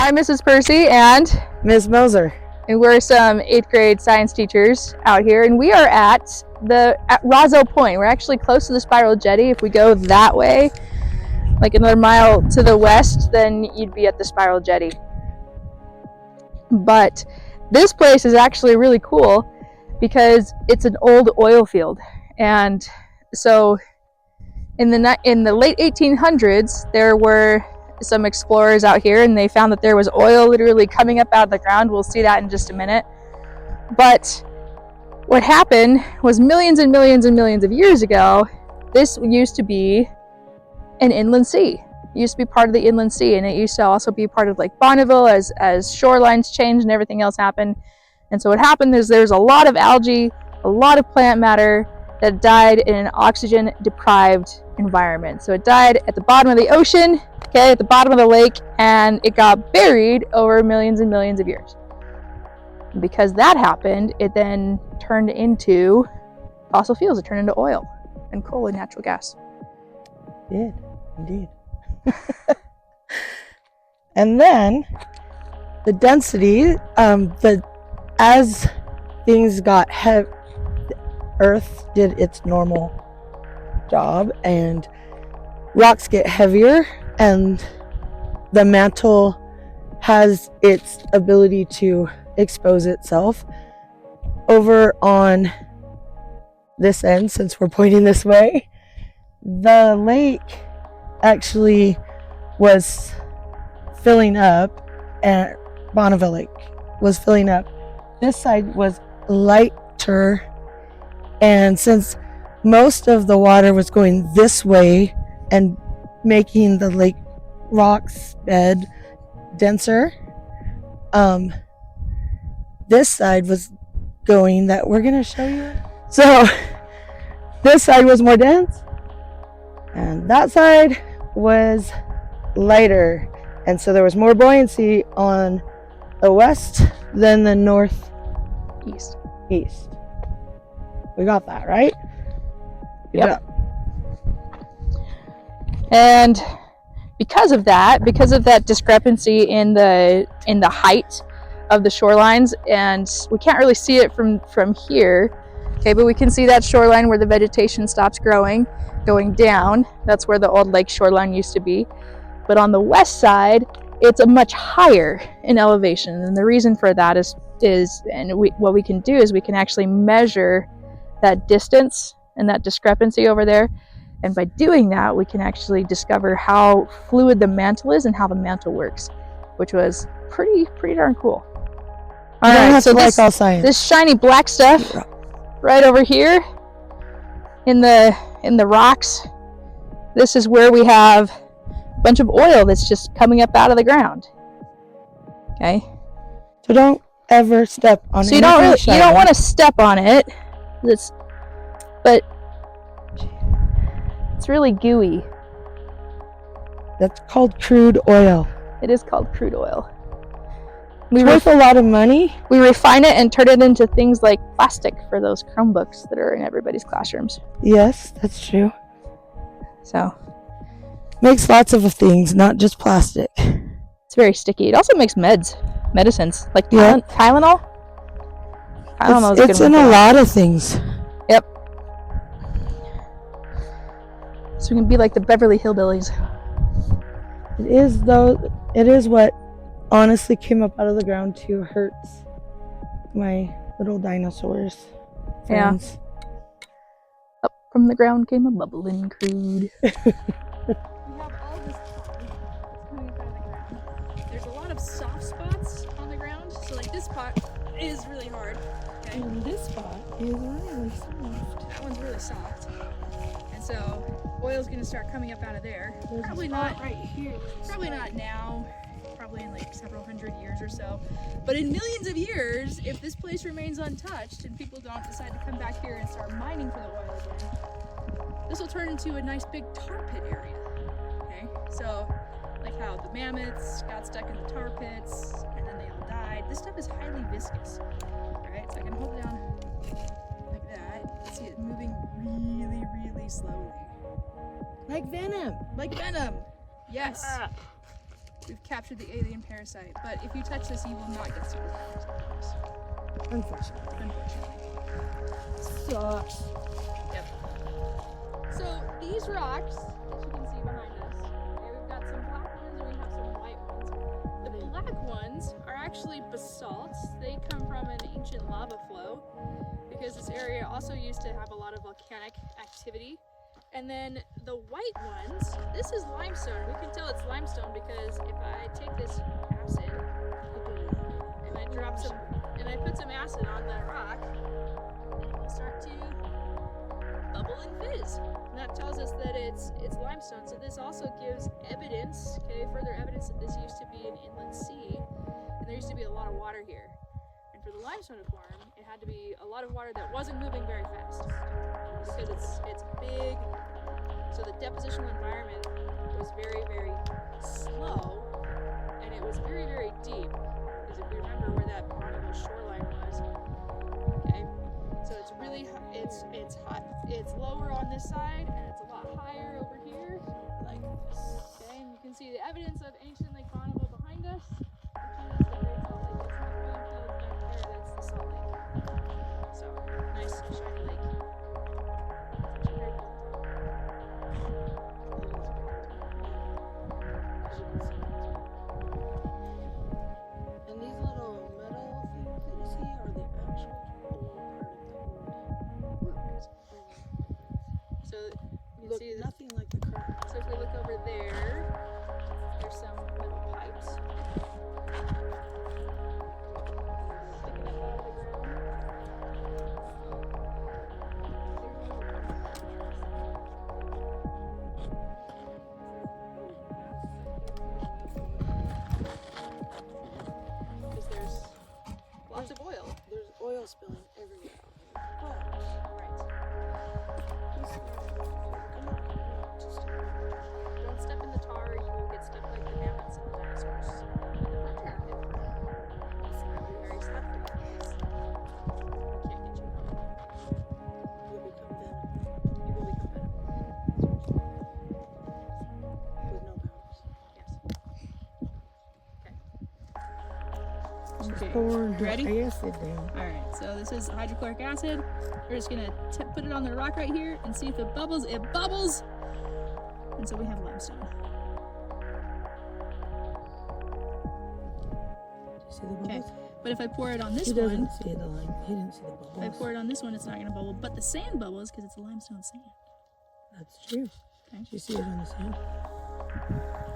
I'm Mrs. Percy and Ms. Moser. And we're some 8th grade science teachers out here, and we are at Roseau Point. We're actually close to the Spiral Jetty. If we go that way, like another mile to the west, then you'd be at the Spiral Jetty. But this place is actually really cool because it's an old oil field. And so in the late 1800s, there were some explorers out here, and they found that there was oil literally coming up out of the ground. We'll see that in just a minute. But what happened was millions and millions and millions of years ago, this used to be an inland sea. It used to be part of the inland sea, and it used to also be part of Lake Bonneville as shorelines changed and everything else happened. And so what happened is there's a lot of algae, a lot of plant matter that died in an oxygen deprived environment. So it died at the bottom of the ocean, at the bottom of the lake, and it got buried over millions and millions of years. And because that happened, it then turned into fossil fuels. It turned into oil and coal and natural gas. It did, indeed. And then the density, as things got heavy, Earth did its normal job, and rocks get heavier, and the mantle has its ability to expose itself. Over on this end, since we're pointing this way, the lake actually was filling up, and Bonneville Lake was filling up. This side was lighter, and since most of the water was going this way and making the lake rocks bed denser, this side was going that we're gonna show you. So this side was more dense, and that side was lighter, and so there was more buoyancy on the west than the northeast. We got that right? Yep. And because of that discrepancy in the height of the shorelines, and we can't really see it from here, okay, but we can see that shoreline where the vegetation stops growing, going down. That's where the old lake shoreline used to be. But on the west side, it's a much higher in elevation, and the reason for that is what we can do is we can actually measure that distance and that discrepancy over there. And by doing that, we can actually discover how fluid the mantle is and how the mantle works, which was pretty darn cool. All right, so this shiny black stuff right over here in the rocks, this is where we have a bunch of oil that's just coming up out of the ground. Okay. So don't ever step on it. So you don't want to step on it. But it's really gooey. That's called crude oil. It is called crude oil. It's worth a lot of money. We refine it and turn it into things like plastic for those Chromebooks that are in everybody's classrooms. Yes, that's true. So makes lots of things, not just plastic. It's very sticky. It also makes medicines like Tylenol. It's in a lot of things. Yep. So we can be like the Beverly Hillbillies. It is, though. It is what honestly came up out of the ground to hurt my little dinosaurs friends. Yeah. Up from the ground came a bubbling crude. We have all this pond that's coming up out of the ground. There's a lot of soft spots on the ground, so like this spot is really hard. Okay. And this spot is really soft. That one's really soft. And so oil's gonna start coming up out of there. There's probably a spot not right here. Probably not now. Probably in like several hundred years or so. But in millions of years, if this place remains untouched and people don't decide to come back here and start mining for the oil again, this will turn into a nice big tar pit area. Okay, so like how the mammoths got stuck in the tar pits and then they all died. This stuff is highly viscous. Alright, so I can hold it down like that. You can see it moving really, really slowly. Like venom. Like venom. Yes. we've captured the alien parasite. But if you touch this, you will not get superpowers like this. Unfortunately. Unfortunately. Sucks. Yep. So these rocks, as you can see behind us, okay, we've got some black ones and we have some white ones. The black ones are actually basalts. They come from an ancient lava flow because this area also used to have a lot of volcanic activity. And then the white ones, this is limestone. We can tell it's limestone because if I take this acid and I drop some, and I put some acid on the rock, it will start to bubble and fizz. And that tells us that it's limestone. So this also gives evidence, okay, further evidence that this used to be an inland sea, and there used to be a lot of water here. And for the limestone to form, it had to be a lot of water that wasn't moving very fast because it's big. So the depositional environment was very, very slow, and it was very, very deep. Because if we remember where that Bonneville shoreline was, okay, so it's really it's hot. It's lower on this side, and it's a lot higher over here, like this. Okay, and you can see the evidence of ancient Lake Bonneville behind us. Which is the Great Salt Lake. It's not Greenfield back there. That's the Salt Lake. So nice shiny lake. It's actually very cool. And these little metal things that you see are the actual part of the wood. So you Look see nothing like the current. So if we look over there, there's some little pipes sticking up out of the ground. Because there's lots of oil. There's oil spilling everywhere. But Right. Don't step in the tar, you will get stuck like the mammoths and the dinosaurs. It's really very sad for you guys. We can't get you home. you'll become venom You will become venom. with no powers. Yes. Pouring Ready? acid down. Alright, so this is hydrochloric acid. We're just gonna put it on the rock right here and see if it bubbles. It bubbles! And so we have limestone. Do you see the bubbles? But if I pour it on this He doesn't one, see the line. He didn't see the if I bubbles. pour it on this one, it's not gonna bubble. But the sand bubbles because it's limestone sand. That's true. Okay. Do you see it on the sand?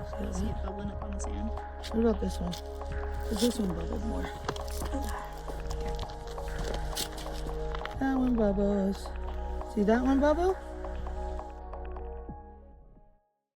See that See one? it bubbling up on the sand. What about this one? Because this one bubbled more. That one bubbles. See that one bubble?